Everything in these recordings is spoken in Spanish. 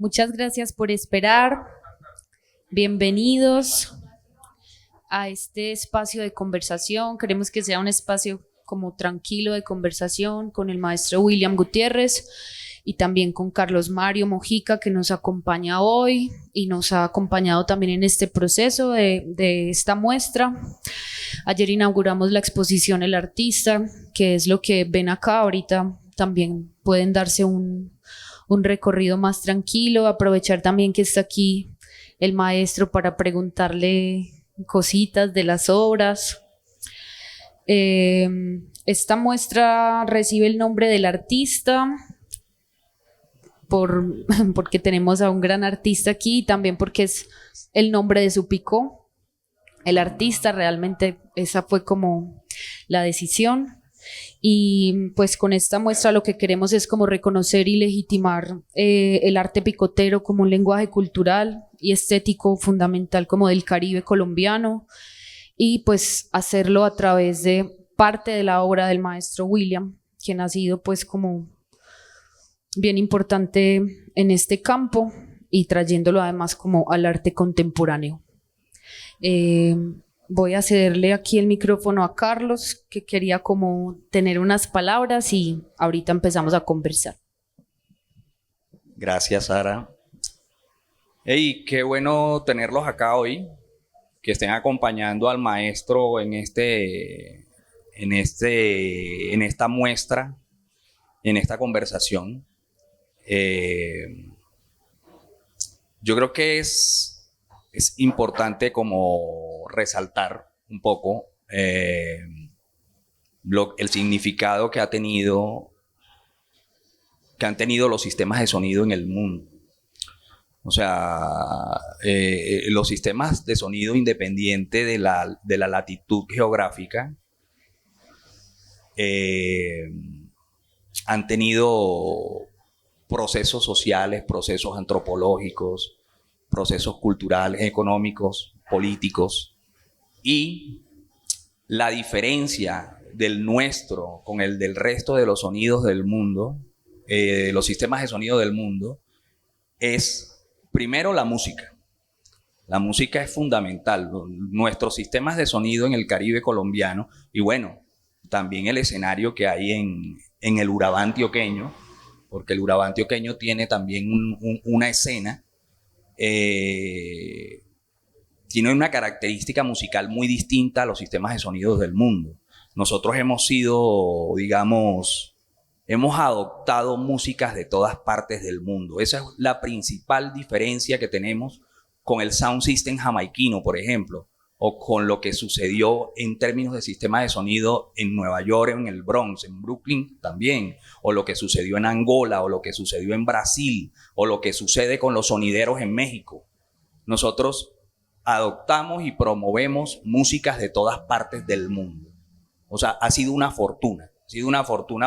Muchas gracias por esperar. Bienvenidos a este espacio de conversación. Queremos que sea un espacio como tranquilo de conversación con el maestro William Gutiérrez y también con Carlos Mario Mojica, que nos acompaña hoy y nos ha acompañado también en este proceso de esta muestra. Ayer inauguramos la exposición El Artista, que es lo que ven acá. Ahorita también pueden darse un recorrido más tranquilo, aprovechar también que está aquí el maestro para preguntarle cositas de las obras. Esta muestra recibe el nombre del artista porque tenemos a un gran artista aquí y también porque es el nombre de su picó. El artista, realmente esa fue como la decisión. Y pues con esta muestra lo que queremos es como reconocer y legitimar el arte picotero como un lenguaje cultural y estético fundamental como del Caribe colombiano, y pues hacerlo a través de parte de la obra del maestro William, quien ha sido pues como bien importante en este campo y trayéndolo además como al arte contemporáneo. Voy a cederle aquí el micrófono a Carlos, que quería como tener unas palabras y ahorita empezamos a conversar. Gracias, Sara. Hey, qué bueno tenerlos acá hoy, que estén acompañando al maestro en esta muestra, en esta conversación. Yo creo que es importante como resaltar un poco el significado que han tenido los sistemas de sonido en el mundo. O sea, los sistemas de sonido independiente de la latitud geográfica han tenido procesos sociales, procesos antropológicos, procesos culturales, económicos, políticos, y la diferencia del nuestro con el del resto de los sonidos del mundo, los sistemas de sonido del mundo, es primero la música. La música es fundamental. Nuestros sistemas de sonido en el Caribe colombiano, y bueno, también el escenario que hay en el Urabá antioqueño, porque el Urabá antioqueño tiene también una escena, tiene una característica musical muy distinta a los sistemas de sonidos del mundo. Nosotros hemos adoptado músicas de todas partes del mundo. Esa es la principal diferencia que tenemos con el sound system jamaiquino, por ejemplo, o con lo que sucedió en términos de sistemas de sonido en Nueva York, en el Bronx, en Brooklyn también, o lo que sucedió en Angola, o lo que sucedió en Brasil, o lo que sucede con los sonideros en México. Nosotros adoptamos y promovemos músicas de todas partes del mundo. O sea, ha sido una fortuna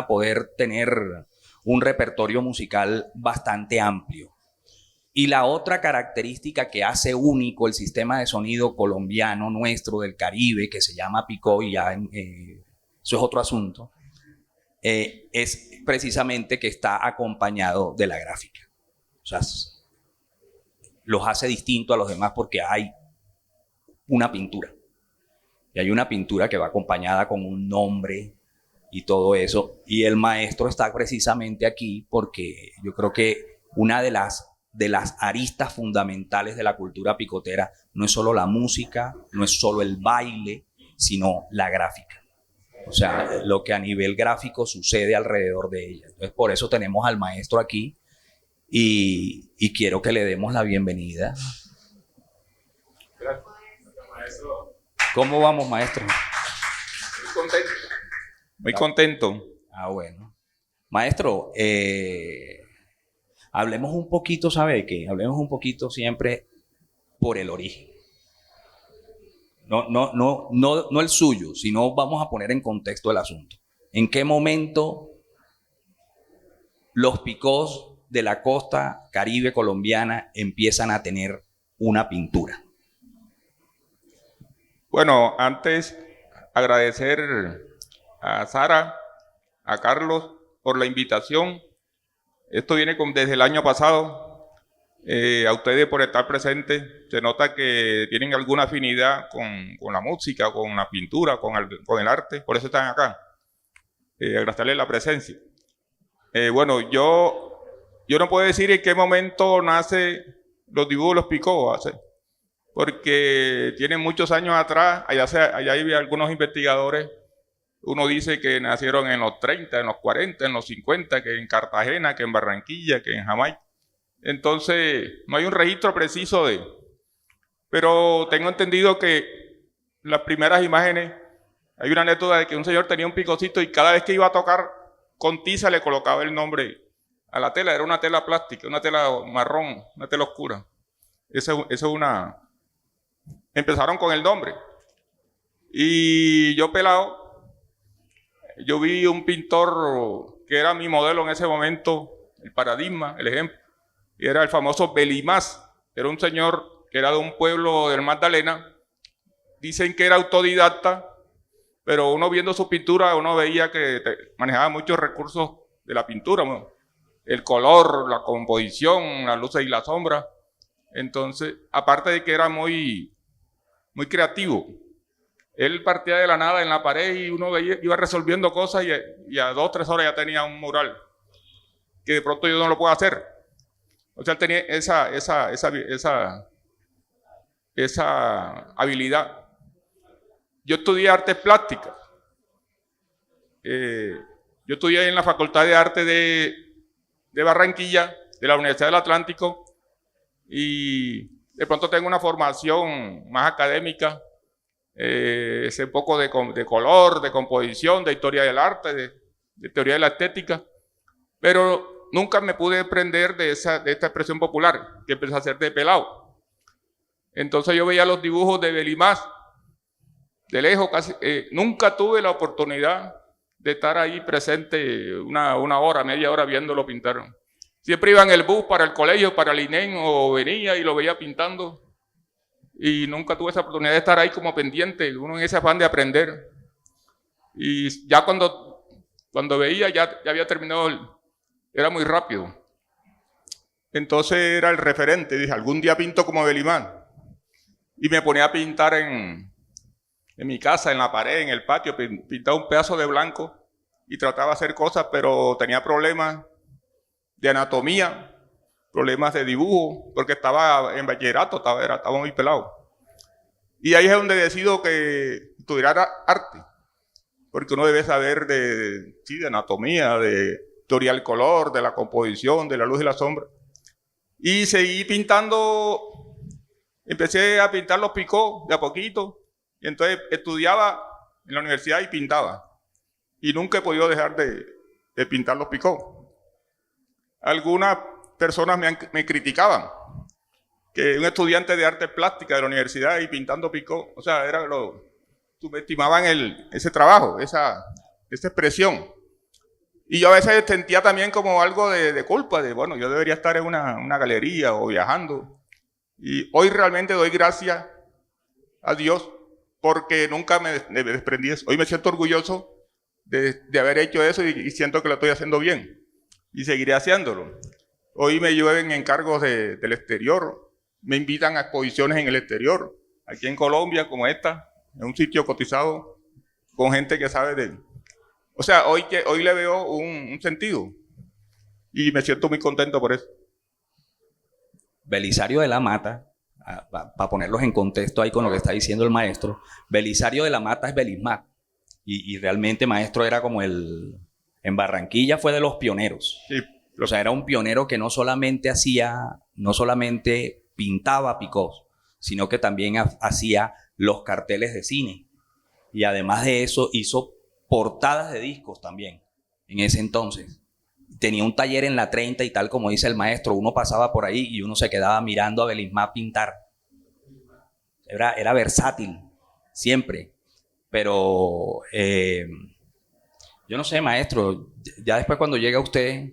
poder tener un repertorio musical bastante amplio. Y la otra característica que hace único el sistema de sonido colombiano nuestro del Caribe, que se llama picó, y ya eso es otro asunto, es precisamente que está acompañado de la gráfica. O sea, los hace distintos a los demás porque hay una pintura. Y hay una pintura que va acompañada con un nombre y todo eso. Y el maestro está precisamente aquí porque yo creo que una de las aristas fundamentales de la cultura picotera no es solo la música, no es solo el baile, sino la gráfica. O sea, lo que a nivel gráfico sucede alrededor de ella. Entonces, por eso tenemos al maestro aquí y quiero que le demos la bienvenida. Gracias, maestro. ¿Cómo vamos, maestro? Muy contento. Muy contento. Ah, bueno. Maestro, hablemos un poquito, ¿sabe qué? Hablemos un poquito siempre por el origen. No el suyo, sino vamos a poner en contexto el asunto. ¿En qué momento los picós de la costa caribe colombiana empiezan a tener una pintura? Bueno, antes agradecer a Sara, a Carlos por la invitación. Esto viene desde el año pasado. a ustedes por estar presentes. Se nota que tienen alguna afinidad con la música, con la pintura, con el arte, por eso están acá. Agradecerles la presencia. Bueno, yo no puedo decir en qué momento nace los dibujos de los Picó, porque tienen muchos años atrás. Allá hay algunos investigadores. Uno dice que nacieron en los 30, en los 40, en los 50, que en Cartagena, que en Barranquilla, que en Jamaica. Entonces, no hay un registro preciso de... Pero tengo entendido que las primeras imágenes, hay una anécdota de que un señor tenía un picocito y cada vez que iba a tocar con tiza le colocaba el nombre a la tela. Era una tela plástica, una tela marrón, una tela oscura. Eso es una... Empezaron con el nombre. Y yo pelado, yo vi un pintor que era mi modelo en ese momento, el paradigma, el ejemplo, y era el famoso Belimás. Era un señor que era de un pueblo del Magdalena. Dicen que era autodidacta, pero uno viendo su pintura, uno veía que manejaba muchos recursos de la pintura, ¿no? El color, la composición, las luces y la sombra. Entonces, aparte de que era muy creativo, él partía de la nada en la pared y uno veía, iba resolviendo cosas y a 2 o 3 horas ya tenía un mural que de pronto yo no lo puedo hacer. O sea, él tenía esa habilidad. Yo estudié artes plásticas. Yo estudié en la Facultad de Arte de Barranquilla, de la Universidad del Atlántico, y de pronto tengo una formación más académica. Sé un poco de color, de composición, de historia del arte, de teoría de la estética, pero nunca me pude prender de esta expresión popular que empecé a hacer de pelado. Entonces yo veía los dibujos de Belimás de lejos, casi, nunca tuve la oportunidad de estar ahí presente una hora, media hora viéndolo pintar. Siempre iba en el bus para el colegio, para el INEM, o venía y lo veía pintando. Y nunca tuve esa oportunidad de estar ahí como pendiente, uno en ese afán de aprender. Y ya cuando veía, ya había terminado, era muy rápido. Entonces era el referente, dije, algún día pinto como Belimás. Y me ponía a pintar en mi casa, en la pared, en el patio, pintaba un pedazo de blanco y trataba de hacer cosas, pero tenía problemas de anatomía, problemas de dibujo, porque estaba en bachillerato, estaba muy pelado. Y ahí es donde decido que estudiara arte, porque uno debe saber de anatomía, de teoría del color, de la composición, de la luz y la sombra. Y seguí pintando, empecé a pintar los Picó de a poquito, y entonces estudiaba en la universidad y pintaba. Y nunca he podido dejar de pintar los Picó. Algunas personas me criticaban que un estudiante de arte plástica de la universidad y pintando Picó, o sea, subestimaban ese trabajo, esa expresión. Y yo a veces sentía también como algo de culpa, bueno, yo debería estar en una galería o viajando. Y hoy realmente doy gracias a Dios porque nunca me desprendí de eso. Hoy me siento orgulloso de haber hecho eso y siento que lo estoy haciendo bien. Y seguiré haciéndolo. Hoy me llueven encargos del exterior, me invitan a exposiciones en el exterior, aquí en Colombia como esta, en un sitio cotizado, con gente que sabe de... O sea, hoy le veo un sentido y me siento muy contento por eso. Belisario de la Mata, para ponerlos en contexto ahí con lo que está diciendo el maestro, Belisario de la Mata es Belismá. Y realmente, maestro, era como en Barranquilla fue de los pioneros. Sí. O sea, era un pionero que no solamente pintaba Picós, sino que también hacía los carteles de cine. Y además de eso, hizo portadas de discos también, en ese entonces. Tenía un taller en la 30 y tal como dice el maestro, uno pasaba por ahí y uno se quedaba mirando a Belismá pintar. Era versátil, siempre. Pero yo no sé, maestro, ya después cuando llega usted,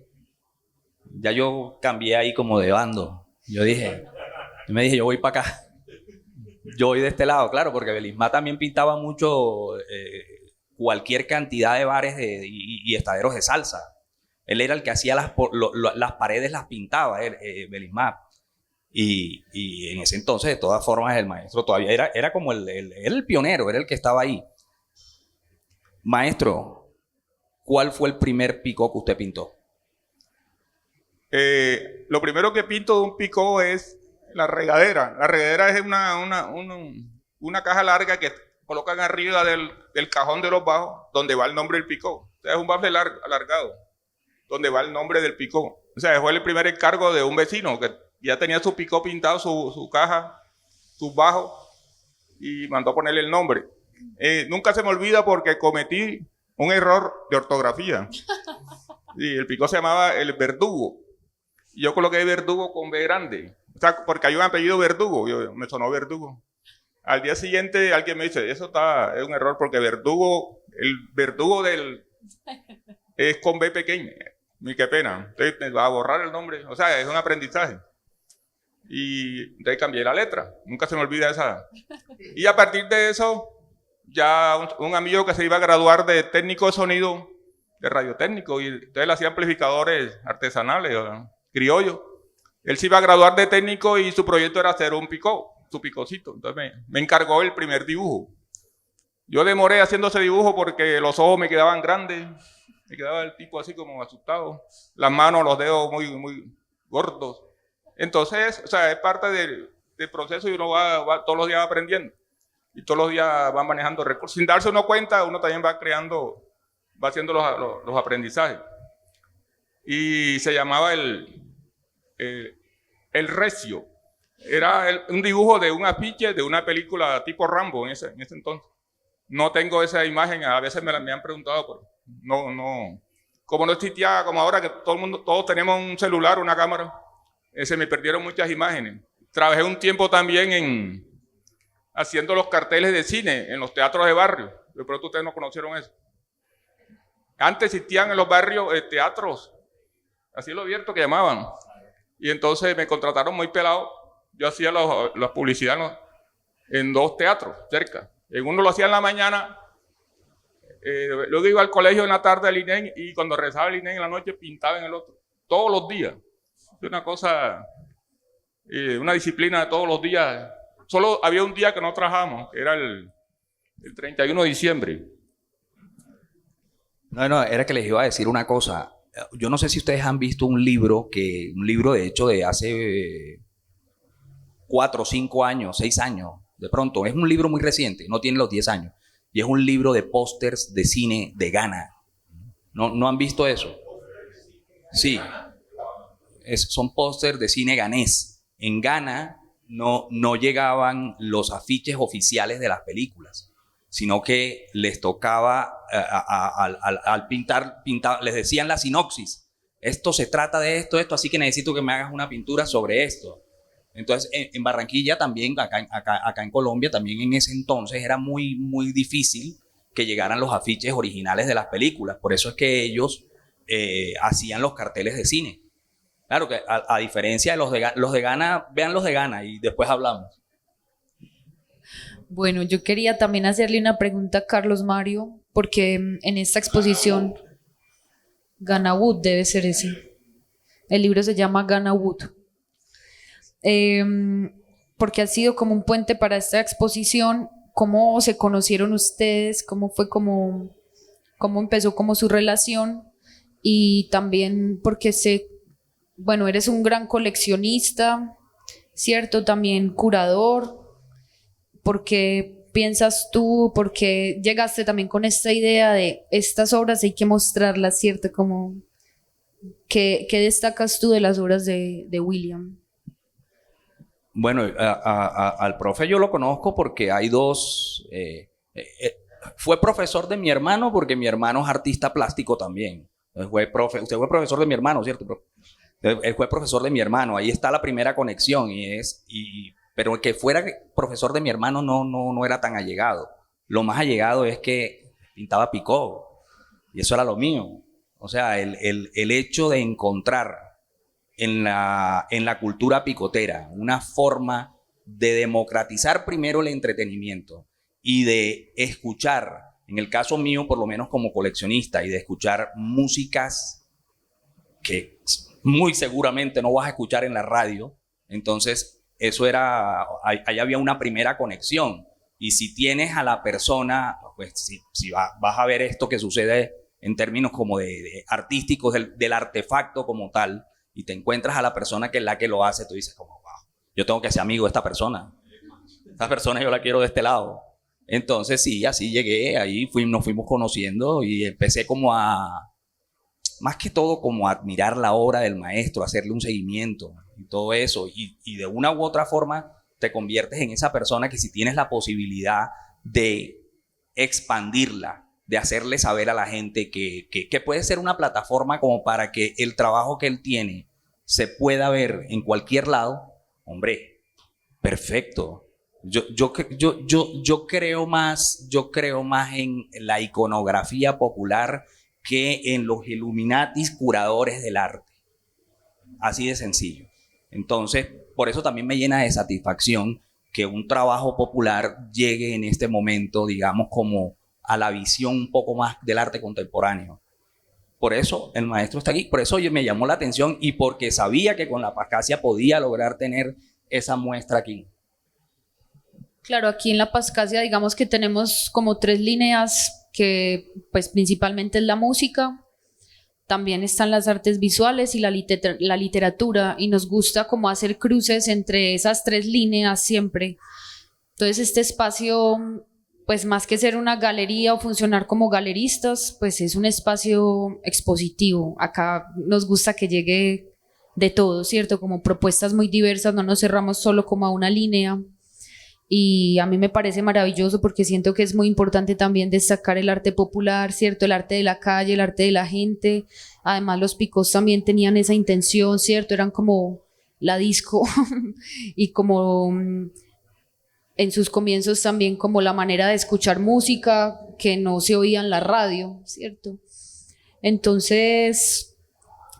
ya yo cambié ahí como de bando. Yo me dije, yo voy para acá. Yo voy de este lado, claro, porque Belismá también pintaba mucho cualquier cantidad de bares y estaderos de salsa. Él era el que hacía las paredes, las pintaba, Belismá. Y en ese entonces, de todas formas, el maestro todavía era como el pionero, era el que estaba ahí. Maestro, ¿cuál fue el primer picó que usted pintó? Lo primero que pinto de un picó es la regadera. La regadera es una caja larga que colocan arriba del cajón de los bajos, donde va el nombre del picó. O sea, es un bafle alargado, donde va el nombre del picó. O sea, fue el primer encargo de un vecino que ya tenía su picó pintado, su caja, sus bajos, y mandó a ponerle el nombre. Nunca se me olvida porque cometí un error de ortografía. Y el picó se llamaba El Verdugo. Y yo coloqué Verdugo con B grande. O sea, porque hay un apellido Verdugo. Me sonó Verdugo. Al día siguiente alguien me dice, es un error porque Verdugo, el Verdugo es con B pequeña. Qué pena. Entonces me va a borrar el nombre. O sea, es un aprendizaje. Y entonces cambié la letra. Nunca se me olvida esa. Y a partir de eso, ya un amigo que se iba a graduar de técnico de sonido, de radiotécnico, y entonces le hacía amplificadores artesanales, criollos. Él se iba a graduar de técnico y su proyecto era hacer un picó, su picocito. Entonces me encargó el primer dibujo. Yo demoré haciendo ese dibujo porque los ojos me quedaban grandes, me quedaba el tipo así como asustado, las manos, los dedos muy gordos. Entonces, o sea, es parte del proceso y uno va todos los días aprendiendo y todos los días va manejando recursos. Sin darse uno cuenta, uno también va haciendo los aprendizajes. Y se llamaba el Recio. Era un dibujo de un afiche de una película tipo Rambo en ese entonces. No tengo esa imagen, a veces me han preguntado, pero no. Como no existía, como ahora que todos tenemos un celular, una cámara, se me perdieron muchas imágenes. Trabajé un tiempo también haciendo los carteles de cine en los teatros de barrio. De pronto ustedes no conocieron eso. Antes existían en los barrios teatros, así lo abierto que llamaban. Y entonces me contrataron muy pelado. Yo hacía la publicidad en 2 teatros cerca. En uno lo hacía en la mañana, luego iba al colegio en la tarde al INEN y cuando regresaba al INEN en la noche pintaba en el otro. Todos los días. Es una cosa, una disciplina de todos los días. Solo había un día que no trabajamos, que era el 31 de diciembre. No, era que les iba a decir una cosa. Yo no sé si ustedes han visto un libro de hecho de hace 4, 5 años, 6 años, de pronto. Es un libro muy reciente, no tiene los 10 años. Y es un libro de pósters de cine de Ghana. ¿No han visto eso? Sí. Son pósters de cine ganés. En Ghana no llegaban los afiches oficiales de las películas, sino que les tocaba al pintar, les decían la sinopsis. Esto se trata de esto, así que necesito que me hagas una pintura sobre esto. Entonces, en Barranquilla también, acá en Colombia, también en ese entonces era muy, muy difícil que llegaran los afiches originales de las películas. Por eso es que ellos hacían los carteles de cine. Claro que a diferencia de los de Ghana, vean los de Ghana y después hablamos. Bueno, yo quería también hacerle una pregunta a Carlos Mario, porque en esta exposición, Ghana Wood debe ser ese. El libro se llama Ghana Wood. Porque ha sido como un puente para esta exposición. ¿Cómo se conocieron ustedes? ¿Cómo fue cómo empezó como su relación? Y también porque eres un gran coleccionista, ¿cierto? También curador. ¿Por qué piensas tú? ¿Por qué llegaste también con esta idea de estas obras hay que mostrarlas, ¿cierto? Como, ¿qué destacas tú de las obras de William? Bueno, al profe yo lo conozco porque hay dos... fue profesor de mi hermano porque mi hermano es artista plástico también. Usted fue profesor de mi hermano, ¿cierto, profe? Él fue profesor de mi hermano, ahí está la primera conexión, pero el que fuera profesor de mi hermano no era tan allegado. Lo más allegado es que pintaba picó, y eso era lo mío. O sea, el hecho de encontrar en la cultura picotera una forma de democratizar primero el entretenimiento y de escuchar, en el caso mío por lo menos como coleccionista, y de escuchar músicas que muy seguramente no vas a escuchar en la radio, Entonces, eso era, ahí había una primera conexión. Y si tienes a la persona, pues si vas a ver esto que sucede en términos como de artísticos, del artefacto como tal, y te encuentras a la persona que es la que lo hace, tú dices como, wow, yo tengo que ser amigo de esta persona. Esta persona yo la quiero de este lado. Entonces sí, así llegué, ahí nos fuimos conociendo y empecé como más que todo como a admirar la obra del maestro, hacerle un seguimiento y todo eso. Y de una u otra forma te conviertes en esa persona que si tienes la posibilidad de expandirla, de hacerle saber a la gente que puede ser una plataforma como para que el trabajo que él tiene se pueda ver en cualquier lado, hombre, perfecto. Yo creo más en la iconografía popular que en los Illuminatis curadores del arte. Así de sencillo. Entonces, por eso también me llena de satisfacción que un trabajo popular llegue en este momento, digamos, como a la visión un poco más del arte contemporáneo. Por eso el maestro está aquí, por eso me llamó la atención y porque sabía que con la Pascasia podía lograr tener esa muestra aquí. Claro, aquí en la Pascasia digamos que tenemos como 3 líneas que pues principalmente es la música, también están las artes visuales y la literatura y nos gusta como hacer cruces entre esas 3 líneas siempre. Entonces este espacio pues más que ser una galería o funcionar como galeristas, pues es un espacio expositivo. Acá nos gusta que llegue de todo, ¿cierto? Como propuestas muy diversas, no nos cerramos solo como a una línea. Y a mí me parece maravilloso porque siento que es muy importante también destacar el arte popular, ¿cierto? El arte de la calle, el arte de la gente. Además los Picós también tenían esa intención, ¿cierto? Eran como la disco y como en sus comienzos también como la manera de escuchar música que no se oía en la radio, ¿cierto? Entonces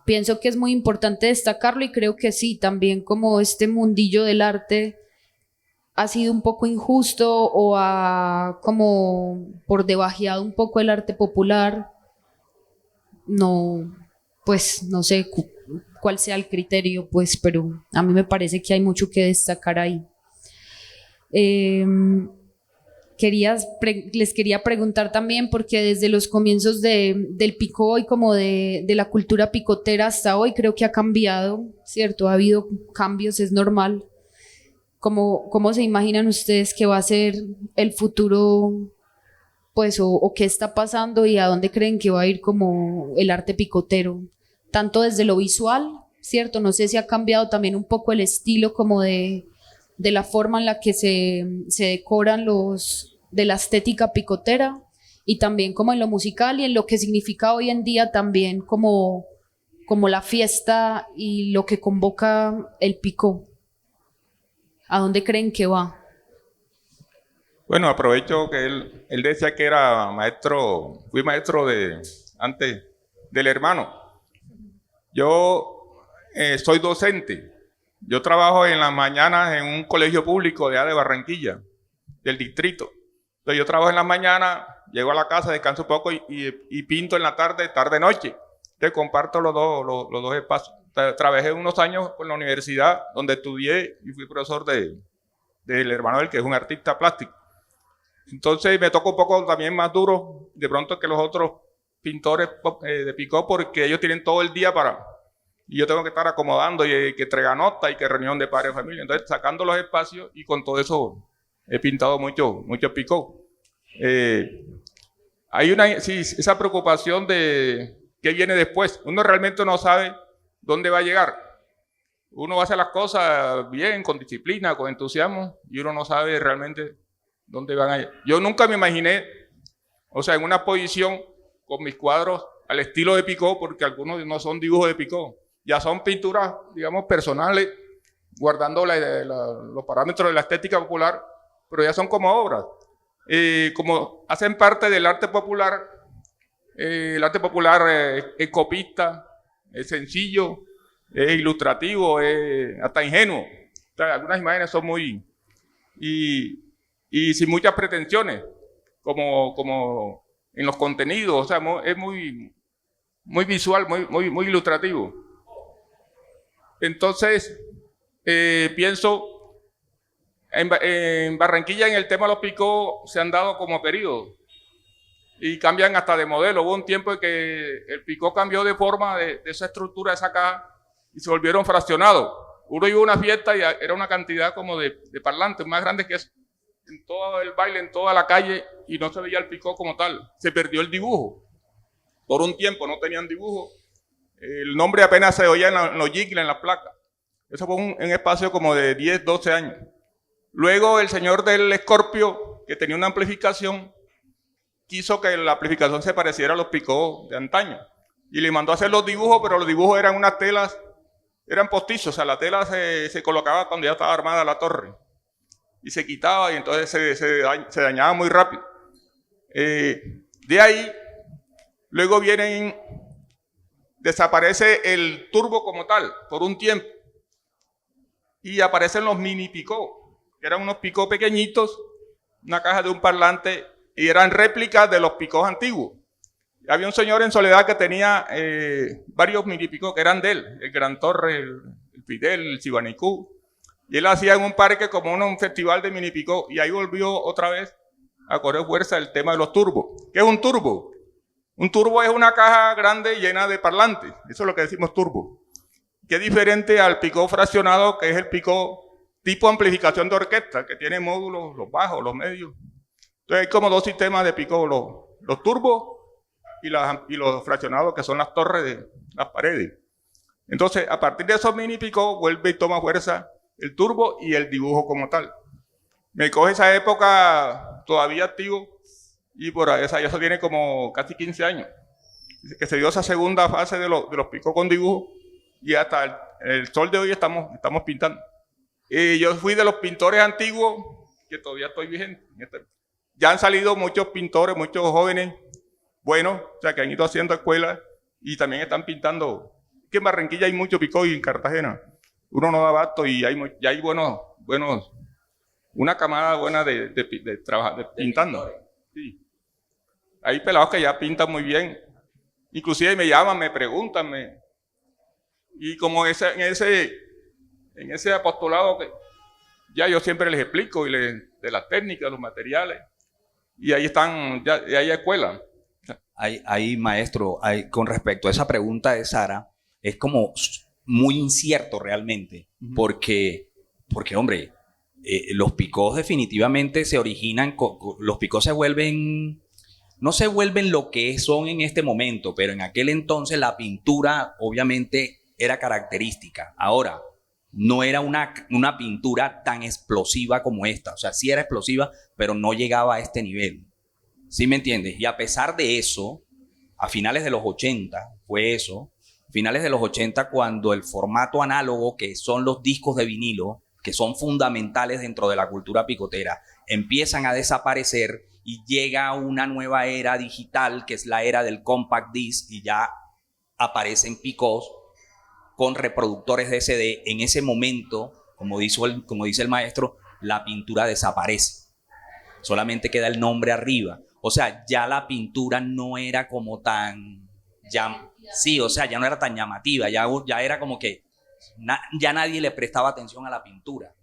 pienso que es muy importante destacarlo y creo que sí, también como este mundillo del arte ha sido un poco injusto o ha como por debajeado un poco el arte popular. No, pues no sé cuál sea el criterio, pues, pero a mí me parece que hay mucho que destacar ahí. Les quería preguntar también, porque desde los comienzos del picó y como de la cultura picotera hasta hoy, creo que ha cambiado, ¿cierto? Ha habido cambios, es normal. ¿Cómo se imaginan ustedes que va a ser el futuro, pues, o qué está pasando y a dónde creen que va a ir como el arte picotero? Tanto desde lo visual, ¿cierto? No sé si ha cambiado también un poco el estilo como de la forma en la que se decoran de la estética picotera y también como en lo musical y en lo que significa hoy en día también como la fiesta y lo que convoca el picó. ¿A dónde creen que va? Bueno, aprovecho que él decía que era maestro, fui maestro antes del hermano. Yo soy docente. Yo trabajo en las mañanas en un colegio público de Barranquilla, del distrito. Entonces yo trabajo en las mañanas, llego a la casa, descanso un poco y pinto en la tarde-noche. Entonces comparto los dos espacios. Trabajé unos años en la universidad donde estudié y fui profesor del hermano del que es un artista plástico. Entonces me tocó un poco también más duro de pronto que los otros pintores de picó porque ellos tienen todo el día y yo tengo que estar acomodando y que entrega nota y que reunión de padres de familia. Entonces sacando los espacios y con todo eso he pintado mucho picó. Hay esa preocupación de qué viene después. Uno realmente no sabe dónde va a llegar. Uno hace las cosas bien, con disciplina, con entusiasmo, y uno no sabe realmente dónde van a llegar. Yo nunca me imaginé, en una posición con mis cuadros al estilo de Picó, porque algunos no son dibujos de Picó, ya son pinturas, digamos, personales, guardando los parámetros de la estética popular, pero ya son como obras. Como hacen parte del arte popular, el arte popular es copista, es sencillo, es ilustrativo, es hasta ingenuo. Algunas imágenes son muy... Y sin muchas pretensiones, como en los contenidos, es muy visual, muy ilustrativo. Entonces, pienso, en Barranquilla en el tema de los picos se han dado como periodos y cambian hasta de modelo. Hubo un tiempo en que el picó cambió de forma de esa estructura, de esa caja, y se volvieron fraccionados. Uno iba a una fiesta y era una cantidad como de parlantes más grandes que eso, en todo el baile, en toda la calle, y no se veía el picó como tal. Se perdió el dibujo. Por un tiempo no tenían dibujo. El nombre apenas se oía en los jingles, en las placas. Eso fue un espacio como de 10, 12 años. Luego el señor del Scorpio, que tenía una amplificación, quiso que la amplificación se pareciera a los picos de antaño. Y le mandó a hacer los dibujos, pero los dibujos eran unas telas, eran postizos, o sea, la tela se colocaba cuando ya estaba armada la torre. Y se quitaba y entonces se dañaba muy rápido. De ahí, luego desaparece el turbo como tal, por un tiempo. Y aparecen los mini picó, que eran unos picó pequeñitos, una caja de un parlante, y eran réplicas de los picós antiguos. Había un señor en Soledad que tenía varios mini picós que eran de él, el Gran Torre, el Fidel, el Chibanicú, y él hacía en un parque como un festival de mini picó, y ahí volvió otra vez a correr fuerza el tema de los turbos. ¿Qué es un turbo? Un turbo es una caja grande llena de parlantes, eso es lo que decimos turbo, que es diferente al picó fraccionado, que es el picó tipo amplificación de orquesta, que tiene módulos, los bajos, los medios. Entonces hay como dos sistemas de picó, los turbos y los fraccionados, que son las torres de las paredes. Entonces, a partir de esos mini picó, vuelve y toma fuerza el turbo y el dibujo como tal. Me coge esa época todavía activo, y por eso tiene como casi 15 años, que se dio esa segunda fase de los picó con dibujo, y hasta el sol de hoy estamos pintando. Yo fui de los pintores antiguos, que todavía estoy vigente. Ya han salido muchos pintores, muchos jóvenes buenos, o sea, que han ido haciendo escuelas y también están pintando. Que en Barranquilla hay mucho picó y en Cartagena uno no da abasto, y ya hay buenos, una camada buena de pintando. Sí. Hay pelados que ya pintan muy bien, inclusive me llaman, me preguntan, y como en ese apostolado que ya yo siempre les explico de las técnicas, los materiales, y ahí están, ya hay escuelas. Ahí, maestro, con respecto a esa pregunta de Sara, es como muy incierto realmente, porque hombre, los picós definitivamente se originan, los picós no se vuelven lo que son en este momento, pero en aquel entonces la pintura obviamente era característica. Ahora, no era una pintura tan explosiva como esta, o sea, sí era explosiva, pero no llegaba a este nivel. ¿Sí me entiendes? Y a pesar de eso, a finales de los 80, finales de los 80, cuando el formato análogo, que son los discos de vinilo, que son fundamentales dentro de la cultura picotera, empiezan a desaparecer y llega una nueva era digital, que es la era del compact disc, y ya aparecen picós con reproductores de CD. En ese momento, como dice el maestro, la pintura desaparece. Solamente queda el nombre arriba. O sea, ya la pintura no era como tan... ya no era tan llamativa. Ya era como que ya nadie le prestaba atención a la pintura.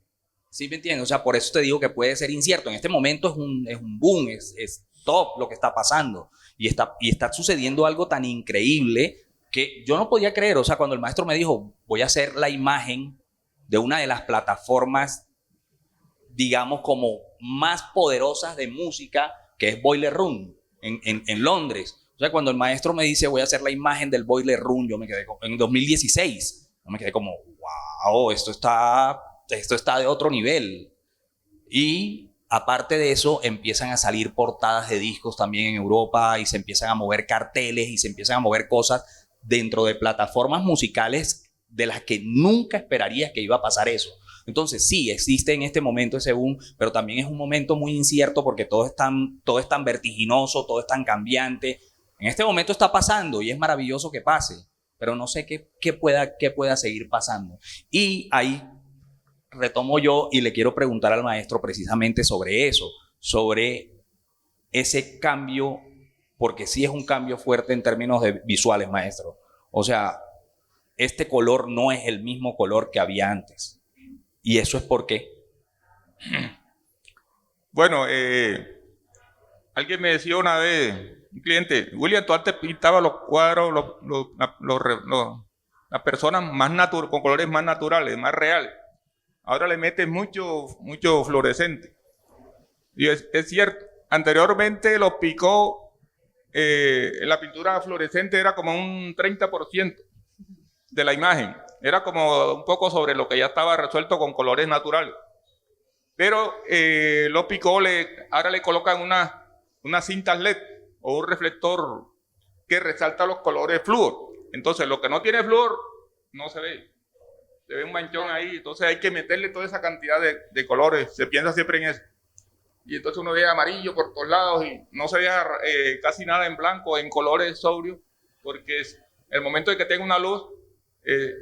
¿Sí me entiendes? O sea, por eso te digo que puede ser incierto. En este momento es un boom, es top lo que está pasando. Y está sucediendo algo tan increíble que yo no podía creer. O sea, cuando el maestro me dijo, voy a hacer la imagen de una de las plataformas, digamos, como más poderosas de música, que es Boiler Room, en Londres. O sea, cuando el maestro me dice, voy a hacer la imagen del Boiler Room, yo me quedé en 2016. Yo me quedé como, wow, esto está de otro nivel. Y aparte de eso, empiezan a salir portadas de discos también en Europa, y se empiezan a mover carteles y se empiezan a mover cosas dentro de plataformas musicales de las que nunca esperarías que iba a pasar eso. Entonces sí, existe en este momento ese boom, pero también es un momento muy incierto porque todo es tan vertiginoso, todo es tan cambiante. En este momento está pasando y es maravilloso que pase, pero no sé qué pueda seguir pasando. Y ahí retomo yo y le quiero preguntar al maestro precisamente sobre eso, sobre ese cambio, porque sí es un cambio fuerte en términos visuales, maestro. O sea, este color no es el mismo color que había antes. ¿Y eso es por qué? Bueno, alguien me decía una vez, un cliente, William, tú antes pintabas los cuadros, las personas más con colores más naturales, más reales. Ahora le metes mucho fluorescente. Y es cierto, anteriormente los Picot, la pintura fluorescente era como un 30% de la imagen. Era como un poco sobre lo que ya estaba resuelto con colores naturales. Pero los Picot ahora le colocan unas cintas LED o un reflector que resalta los colores flúor. Entonces, lo que no tiene flúor no se ve. Se ve un manchón ahí. Entonces, hay que meterle toda esa cantidad de colores. Se piensa siempre en eso. Y entonces uno ve amarillo por todos lados y no se ve casi nada en blanco, en colores sobrios, porque el momento de que tenga una luz,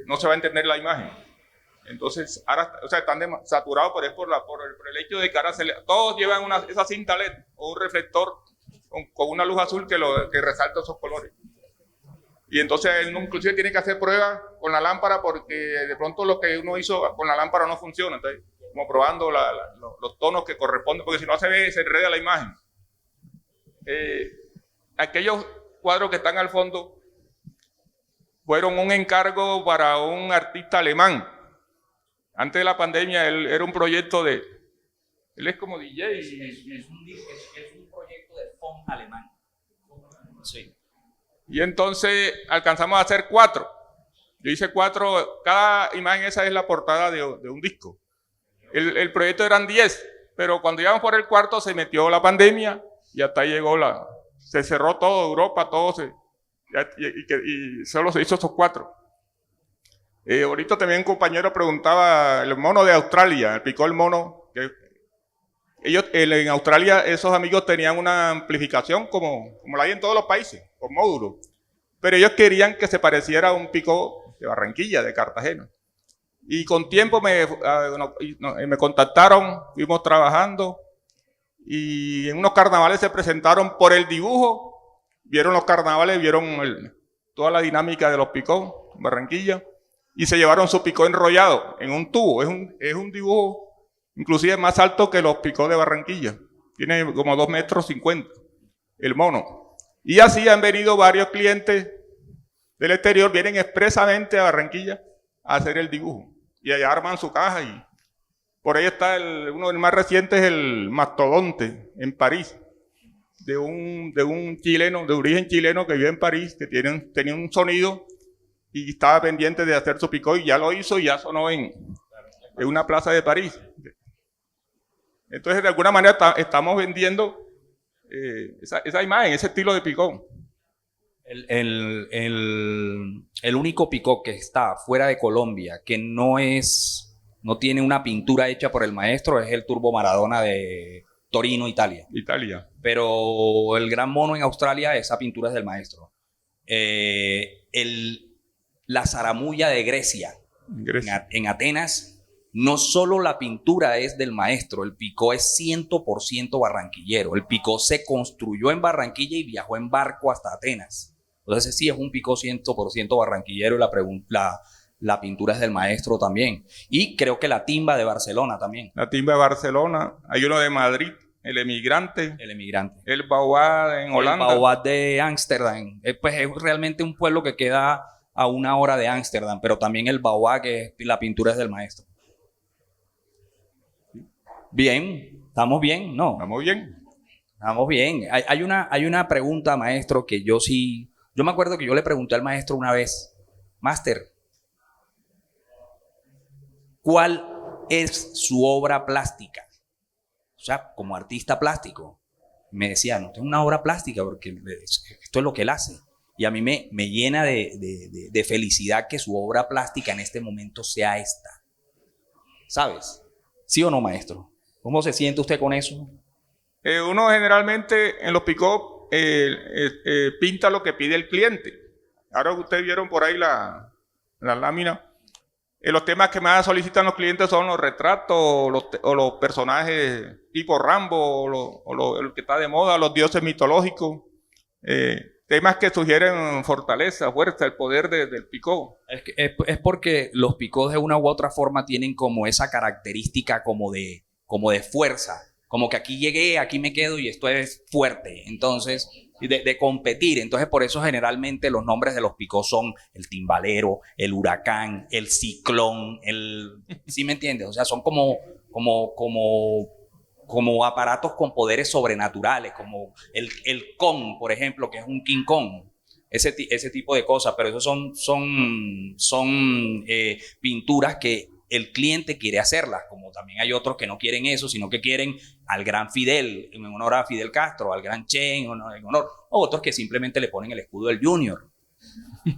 no se va a entender la imagen. Entonces, ahora, o sea, están saturados, pero es por el hecho de que ahora todos llevan esa cinta LED o un reflector con una luz azul que resalta esos colores. Y entonces uno inclusive tiene que hacer pruebas con la lámpara porque de pronto lo que uno hizo con la lámpara no funciona. Entonces, como probando los tonos que corresponden, porque si no se enreda la imagen. Aquellos cuadros que están al fondo fueron un encargo para un artista alemán. Antes de la pandemia, él era un proyecto él es como DJ. Es un proyecto de funk alemán. Sí. Y entonces alcanzamos a hacer 4. Yo hice 4, cada imagen esa es la portada de un disco. El proyecto eran 10, pero cuando íbamos por el cuarto se metió la pandemia y hasta ahí llegó se cerró todo, Europa, todo y solo se hizo esos 4. Ahorita también un compañero preguntaba el mono de Australia, el Picot el mono. En Australia esos amigos tenían una amplificación como la hay en todos los países, con módulos. Pero ellos querían que se pareciera a un Picot de Barranquilla, de Cartagena. Y con tiempo me contactaron, fuimos trabajando y en unos carnavales se presentaron por el dibujo, vieron los carnavales, vieron toda la dinámica de los Picot en Barranquilla y se llevaron su Picot enrollado en un tubo. Es un dibujo inclusive más alto que los Picot de Barranquilla. Tiene como 2,50 metros el mono. Y así han venido varios clientes del exterior, vienen expresamente a Barranquilla a hacer el dibujo. Y allá arman su caja y por ahí está uno del más reciente, es el Mastodonte en París, de un chileno, de origen chileno que vive en París, que tenía un sonido y estaba pendiente de hacer su Picot y ya lo hizo y ya sonó en una plaza de París. Entonces, de alguna manera estamos vendiendo esa imagen, ese estilo de Picot. El único Picot que está fuera de Colombia, que no tiene una pintura hecha por el maestro, es el Turbo Maradona de Torino, Italia. Pero el Gran Mono en Australia, esa pintura es del maestro. La Zaramulla de Grecia. En Atenas, no solo la pintura es del maestro, el Picot es 100% barranquillero. El Picot se construyó en Barranquilla y viajó en barco hasta Atenas. Entonces sí, es un Picot 100% barranquillero y la pintura es del maestro también. Y creo que la timba de Barcelona también. La timba de Barcelona, hay uno de Madrid, el Emigrante. El Baobab en Holanda. El Baobab de Ámsterdam. Pues es realmente un pueblo que queda a 1 hora de Ámsterdam, pero también el Baobab, que la pintura es del maestro. Bien, ¿estamos bien? No. Estamos bien. Estamos bien. Hay una pregunta, maestro, que yo me acuerdo que yo le pregunté al maestro una vez, Máster, ¿cuál es su obra plástica? O sea, como artista plástico. Me decía, no, es una obra plástica porque esto es lo que él hace. Y a mí me llena de felicidad que su obra plástica en este momento sea esta. ¿Sabes? ¿Sí o no, maestro? ¿Cómo se siente usted con eso? Uno generalmente en los Picot pinta lo que pide el cliente. Ahora ustedes vieron por ahí la lámina. Los temas que más solicitan los clientes son los retratos o los personajes tipo Rambo o lo que está de moda, los dioses mitológicos. temas que sugieren fortaleza, fuerza, el poder del Picó. Es porque los Picós de una u otra forma tienen como esa característica como de fuerza, como que aquí llegué, aquí me quedo y esto es fuerte, entonces, de competir. Entonces, por eso generalmente los nombres de los Picós son el timbalero, el huracán, el ciclón, ¿sí me entiendes? O sea, son como aparatos con poderes sobrenaturales, como el Kong, por ejemplo, que es un King Kong. Ese tipo de cosas, pero eso son pinturas que el cliente quiere hacerlas, como también hay otros que no quieren eso, sino que quieren al gran Fidel, en honor a Fidel Castro, al gran Che, en honor, o otros que simplemente le ponen el escudo del Junior.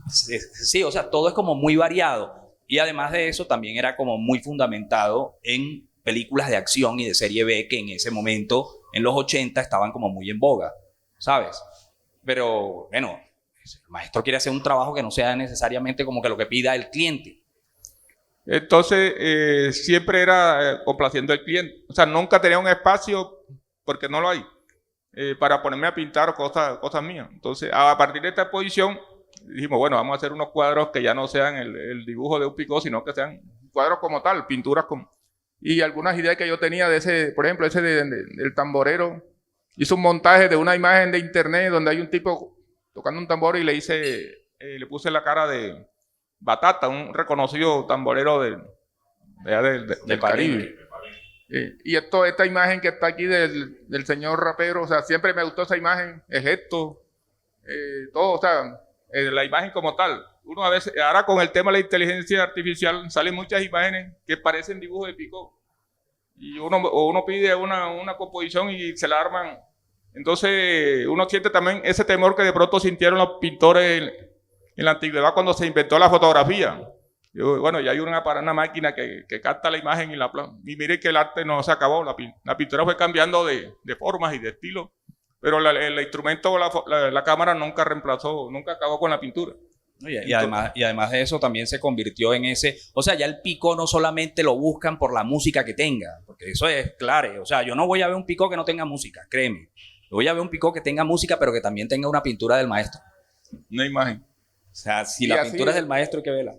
Sí, o sea, todo es como muy variado, y además de eso también era como muy fundamentado en películas de acción y de serie B que en ese momento, en los 80, estaban como muy en boga, ¿sabes? Pero, bueno, el maestro quiere hacer un trabajo que no sea necesariamente como que lo que pida el cliente. Entonces, siempre era complaciendo al cliente. O sea, nunca tenía un espacio, porque no lo hay, para ponerme a pintar cosas mías. Entonces, a partir de esta exposición, dijimos, bueno, vamos a hacer unos cuadros que ya no sean el dibujo de un Picó, sino que sean cuadros como tal, pinturas como... Y algunas ideas que yo tenía de ese, por ejemplo, ese del tamborero. Hice un montaje de una imagen de internet donde hay un tipo tocando un tambor y le puse la cara de Batata, un reconocido tamborero del Caribe. Y esta imagen que está aquí del señor rapero, o sea, siempre me gustó esa imagen, el gesto, todo, o sea, la imagen como tal. Uno a veces, ahora con el tema de la inteligencia artificial, salen muchas imágenes que parecen dibujos de Picó. Y uno pide una composición y se la arman. Entonces, uno siente también ese temor que de pronto sintieron los pintores en la antigüedad cuando se inventó la fotografía. Bueno, ya hay una máquina que capta la imagen y mire que el arte no se acabó. La pintura fue cambiando de formas y de estilo, pero el instrumento, la cámara nunca acabó con la pintura. Y además de eso también se convirtió en ese, o sea, ya el Picó no solamente lo buscan por la música que tenga, porque eso es claro, o sea, yo no voy a ver un Picó que no tenga música, créeme, yo voy a ver un Picó que tenga música pero que también tenga una pintura del maestro. Una imagen. O sea, si la pintura es del maestro hay que verla.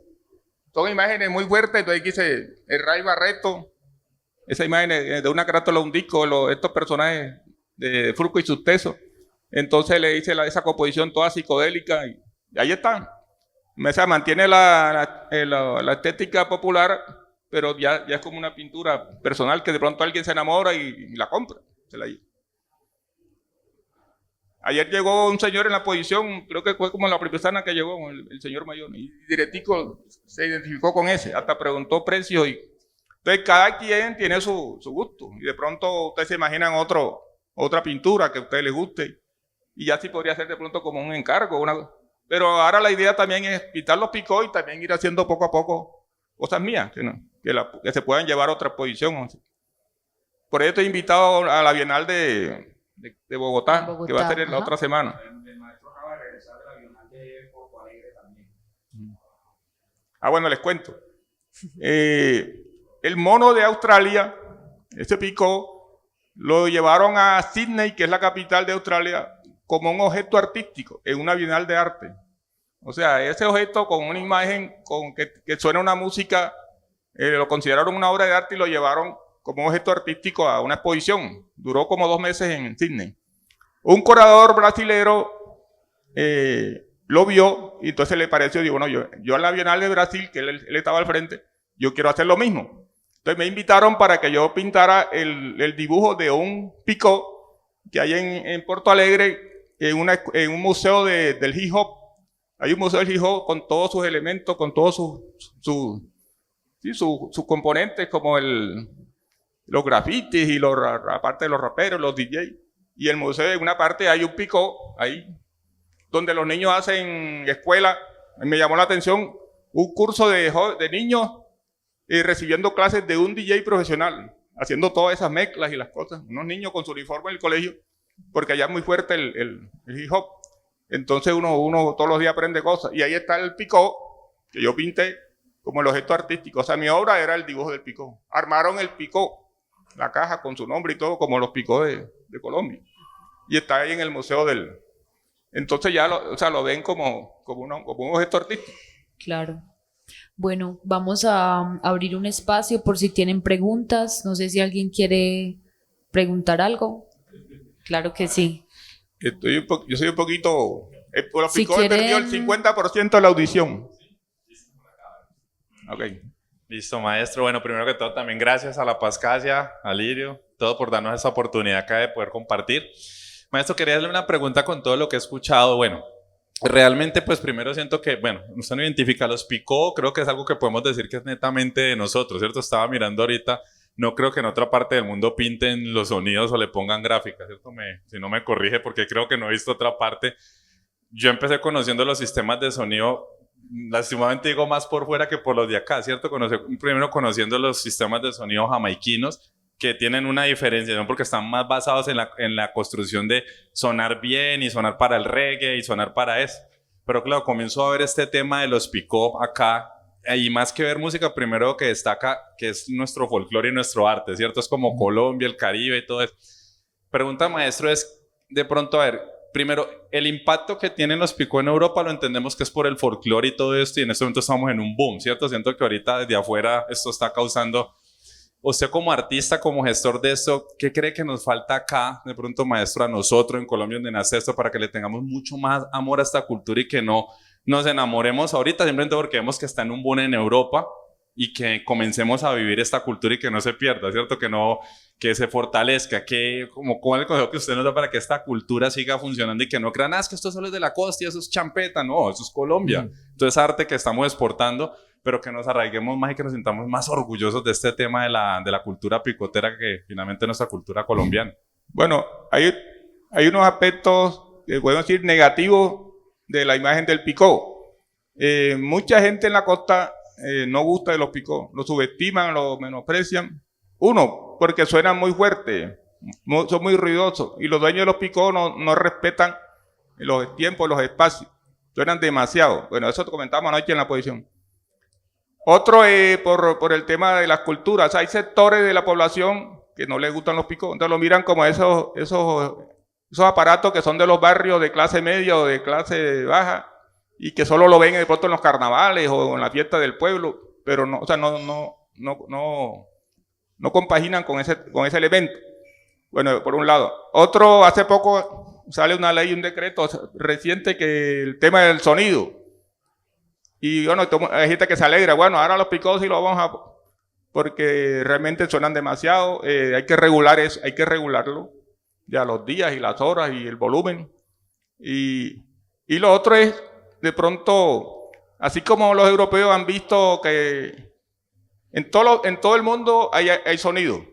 Son imágenes muy fuertes, entonces quise el Ray Barreto, esa imagen de una carátula, un disco, estos personajes de Furco y sus tesos, entonces le hice esa composición toda psicodélica y ahí está. O sea, mantiene la estética popular, pero ya es como una pintura personal que de pronto alguien se enamora y la compra. Se la lleva. Ayer llegó un señor en la exposición, creo que fue como la primera que llegó, el señor Mayor, y directico se identificó con ese, hasta preguntó precios. Entonces cada quien tiene su gusto, y de pronto ustedes se imaginan otra pintura que a ustedes les guste, y ya sí podría ser de pronto como un encargo, pero ahora la idea también es quitar los Picó y también ir haciendo poco a poco cosas mías, que se puedan llevar a otra exposición. Por eso estoy invitado a la Bienal de Bogotá, que va a ser la otra semana. El maestro acaba de regresar de la Bienal de Porto Alegre también. Bueno, les cuento. El mono de Australia, ese Picó, lo llevaron a Sydney, que es la capital de Australia, como un objeto artístico en una bienal de arte. O sea, ese objeto con una imagen que suena una música, lo consideraron una obra de arte y lo llevaron como objeto artístico a una exposición. Duró como 2 meses en Sydney. Un curador brasilero lo vio y entonces le pareció, digo, bueno, yo en la Bienal de Brasil, que él estaba al frente, yo quiero hacer lo mismo. Entonces me invitaron para que yo pintara el dibujo de un Picó que hay en Porto Alegre, en un museo del hip hop. Hay un museo del hip hop con todos sus elementos, con todos sus componentes, como los grafitis y aparte de los raperos, los DJ. Y el museo, en una parte hay un Picó ahí, donde los niños hacen escuela. Me llamó la atención un curso de niños recibiendo clases de un DJ profesional, haciendo todas esas mezclas y las cosas. Unos niños con su uniforme en el colegio, porque allá es muy fuerte el hip hop. Entonces uno todos los días aprende cosas. Y ahí está el Picó, que yo pinté como el objeto artístico. O sea, mi obra era el dibujo del Picó. Armaron el Picó, la caja con su nombre y todo, como los Picó de Colombia. Y está ahí en el museo Entonces ya lo ven como un objeto artístico. Claro. Bueno, vamos a abrir un espacio por si tienen preguntas. No sé si alguien quiere preguntar algo. Claro que sí. Yo soy un poquito... Los Si picos he perdido el 50% de la audición. Ok. Listo, maestro. Bueno, primero que todo, también gracias a La Paz Casia, a Lirio, todo por darnos esa oportunidad acá de poder compartir. Maestro, quería hacerle una pregunta con todo lo que he escuchado. Bueno, realmente, pues primero siento que, bueno, usted no identifica los picó, creo que es algo que podemos decir que es netamente de nosotros, ¿cierto? Estaba mirando ahorita, no creo que en otra parte del mundo pinten los sonidos o le pongan gráficas, ¿cierto? Si no me corrige, porque creo que no he visto otra parte. Yo empecé conociendo los sistemas de sonido, lastimosamente digo más por fuera que por los de acá, ¿cierto? Primero conociendo los sistemas de sonido jamaiquinos, que tienen una diferenciación porque están más basados en la construcción de sonar bien y sonar para el reggae y sonar para eso. Pero claro, comienzo a ver este tema de los picó acá, y más que ver música, primero que destaca que es nuestro folclore y nuestro arte, ¿cierto? Es como Colombia, el Caribe y todo eso. Pregunta, maestro, es de pronto, a ver, primero, el impacto que tienen los picó en Europa lo entendemos que es por el folclore y todo esto, y en este momento estamos en un boom, ¿cierto? Siento que ahorita desde afuera esto está causando... Usted como artista, como gestor de esto, ¿qué cree que nos falta acá, de pronto, maestro, a nosotros en Colombia, donde nace esto, para que le tengamos mucho más amor a esta cultura y que no nos enamoremos ahorita simplemente porque vemos que está en un boom en Europa y que comencemos a vivir esta cultura y que no se pierda, ¿cierto? Que se fortalezca, como el consejo que usted nos da para que esta cultura siga funcionando y que no crean, es que esto solo es de la costa y eso es champeta, no, eso es Colombia. Entonces, arte que estamos exportando, pero que nos arraiguemos más y que nos sintamos más orgullosos de este tema de la cultura picotera que finalmente es nuestra cultura colombiana. Bueno, hay unos aspectos, podemos decir, negativos de la imagen del picó. Mucha gente en la costa no gusta de los picó, lo subestiman, lo menosprecian. Uno, porque suenan muy fuertes, son muy ruidosos, y los dueños de los picó no respetan los tiempos, los espacios, suenan demasiado. Bueno, eso comentamos anoche en la posición. Otro por el tema de las culturas. Hay sectores de la población que no les gustan los picos, entonces lo miran como esos aparatos que son de los barrios de clase media o de clase baja y que solo lo ven de pronto en los carnavales o en la fiesta del pueblo, pero no, o sea, no compaginan con ese elemento. Bueno, por un lado. Otro, hace poco sale una ley, un decreto reciente que el tema del sonido. Y bueno, hay gente que se alegra, bueno, ahora los picos sí lo vamos a... porque realmente suenan demasiado, hay que regular eso, hay que regularlo, ya los días y las horas y el volumen. Y lo otro es, de pronto, así como los europeos han visto que en todo el mundo hay sonido,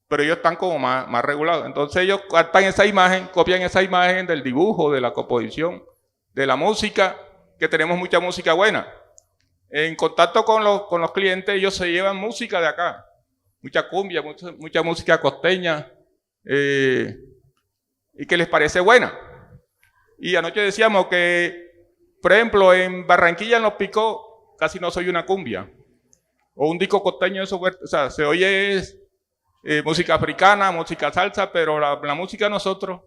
pero ellos están como más regulados. Entonces ellos captan esa imagen, copian esa imagen del dibujo, de la composición, de la música, que tenemos mucha música buena. En contacto con los clientes, ellos se llevan música de acá, mucha cumbia, mucha música costeña, y que les parece buena. Y anoche decíamos que, por ejemplo, en Barranquilla, en los picó, casi no se oye una cumbia, o un disco costeño, eso, o sea, se oye música africana, música salsa, pero la música de nosotros,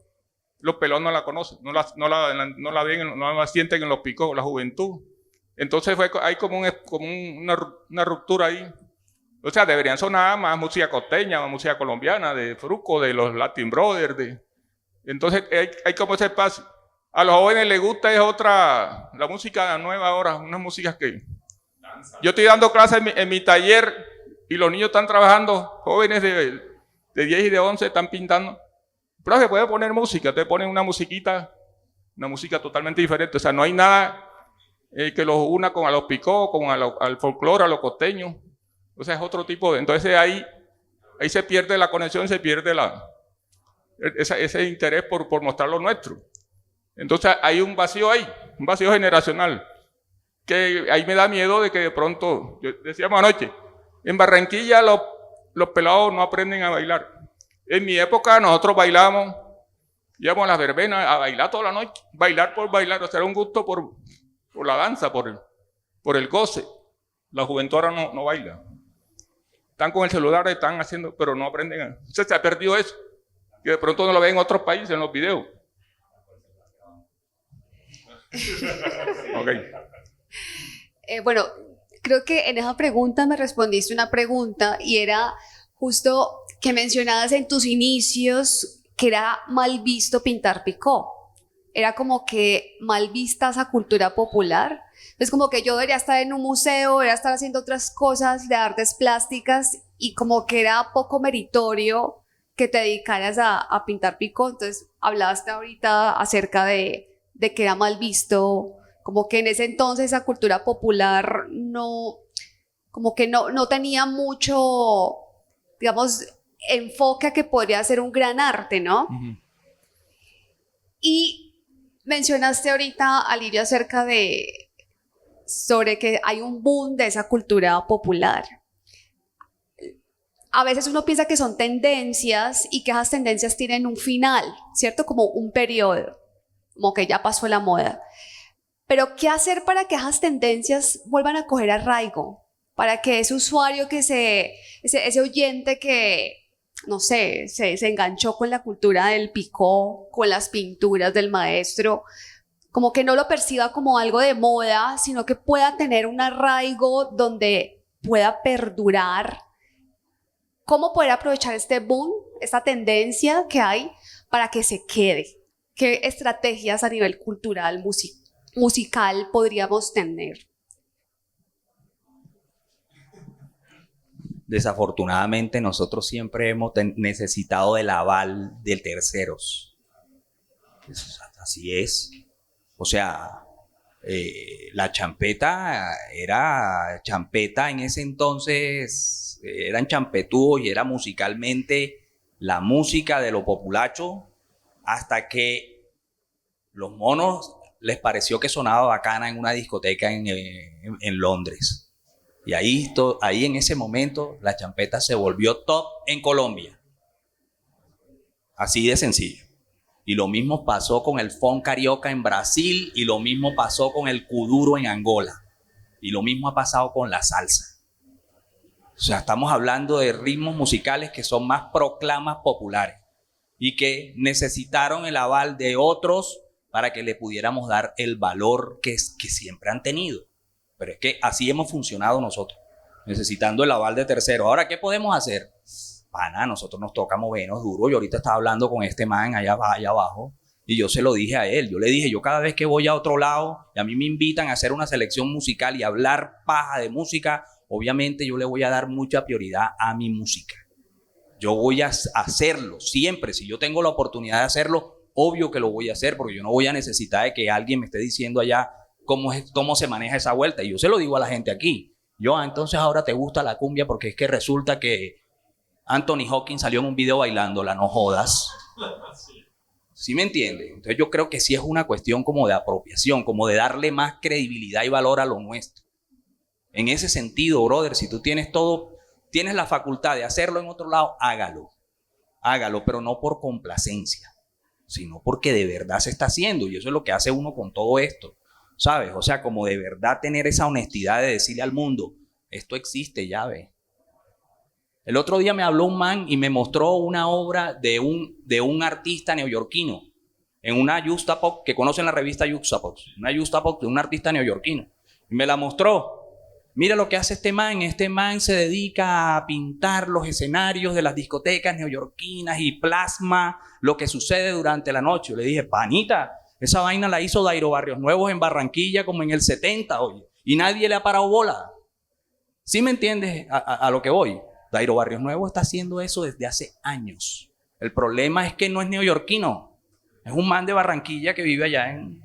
los pelones no la conocen, no la ven, no la sienten en los picos, la juventud. Entonces hay como una ruptura ahí. O sea, deberían sonar más música costeña, más música colombiana, de Fruco, de los Latin Brothers. Entonces hay como ese espacio. A los jóvenes les gusta la música nueva ahora, unas músicas que... Yo estoy dando clases en mi taller y los niños están trabajando, jóvenes de 10 y de 11 están pintando. Pero se puede poner música, te ponen una musiquita, una música totalmente diferente. O sea, no hay nada que los una con a los picó, con al folclore, a los costeños. O sea, es otro tipo de... Entonces ahí se pierde la conexión, se pierde ese interés por mostrar lo nuestro. Entonces hay un vacío ahí, un vacío generacional, que ahí me da miedo de que de pronto, decíamos anoche, en Barranquilla los pelados no aprenden a bailar. En mi época nosotros bailábamos, íbamos a las verbenas a bailar toda la noche, bailar por bailar, o sea, era un gusto por la danza, por el goce. La juventud ahora no baila. Están con el celular, están haciendo, pero no aprenden. Entonces se ha perdido eso, que de pronto no lo ven en otros países, en los videos. Ok. Bueno, creo que en esa pregunta me respondiste una pregunta y era justo que mencionabas en tus inicios que era mal visto pintar picó. Era como que mal vista esa cultura popular. Es como que yo debería estar en un museo, debería estar haciendo otras cosas de artes plásticas y como que era poco meritorio que te dedicaras a pintar picó. Entonces hablaste ahorita acerca de que era mal visto, como que en ese entonces esa cultura popular no, como que no tenía mucho, digamos, enfoque a que podría ser un gran arte, ¿no? Ujú. Y mencionaste ahorita, Alirio, acerca sobre que hay un boom de esa cultura popular. A veces uno piensa que son tendencias y que esas tendencias tienen un final, ¿cierto? Como un periodo, como que ya pasó la moda. Pero ¿qué hacer para que esas tendencias vuelvan a coger arraigo? Para que ese usuario, ese oyente que, no sé, se enganchó con la cultura del picó, con las pinturas del maestro, como que no lo perciba como algo de moda, sino que pueda tener un arraigo donde pueda perdurar. ¿Cómo poder aprovechar este boom, esta tendencia que hay para que se quede? ¿Qué estrategias a nivel cultural, musical podríamos tener? Desafortunadamente nosotros siempre hemos necesitado del aval de terceros. Así es. O sea, la champeta era champeta en ese entonces, eran champetúos y era musicalmente la música de lo populacho, hasta que los monos les pareció que sonaba bacana en una discoteca en Londres. Y ahí en ese momento la champeta se volvió top en Colombia. Así de sencillo. Y lo mismo pasó con el funk carioca en Brasil, y lo mismo pasó con el kuduro en Angola, y lo mismo ha pasado con la salsa. O sea, estamos hablando de ritmos musicales que son más proclamas populares y que necesitaron el aval de otros para que le pudiéramos dar el valor que siempre han tenido. Pero es que así hemos funcionado nosotros, necesitando el aval de terceros. Ahora, ¿qué podemos hacer? Pana, nosotros nos toca movernos duro. Yo ahorita estaba hablando con este man allá abajo y yo se lo dije a él. Yo le dije, yo cada vez que voy a otro lado y a mí me invitan a hacer una selección musical y hablar paja de música, obviamente yo le voy a dar mucha prioridad a mi música. Yo voy a hacerlo siempre. Si yo tengo la oportunidad de hacerlo, obvio que lo voy a hacer, porque yo no voy a necesitar de que alguien me esté diciendo allá cómo se maneja esa vuelta. Y yo se lo digo a la gente aquí. Entonces ahora te gusta la cumbia porque es que resulta que Anthony Hawkins salió en un video bailándola, no jodas. ¿Sí me entiendes? Entonces yo creo que sí es una cuestión como de apropiación, como de darle más credibilidad y valor a lo nuestro. En ese sentido, brother, si tú tienes la facultad de hacerlo en otro lado, hágalo. Hágalo, pero no por complacencia, sino porque de verdad se está haciendo. Y eso es lo que hace uno con todo esto, ¿sabes? O sea, como de verdad tener esa honestidad de decirle al mundo, esto existe, ya ves. El otro día me habló un man y me mostró una obra de un artista neoyorquino en una Juxtapox, que conocen la revista Juxtapox, una Juxtapox de un artista neoyorquino. Y me la mostró. Mira lo que hace este man. Este man se dedica a pintar los escenarios de las discotecas neoyorquinas y plasma lo que sucede durante la noche. Yo le dije, panita, esa vaina la hizo Dairo Barrios Nuevos en Barranquilla como en el 70, oye, y nadie le ha parado bola. ¿Sí me entiendes a lo que voy? Dairo Barrios Nuevos está haciendo eso desde hace años. El problema es que no es neoyorquino. Es un man de Barranquilla que vive allá en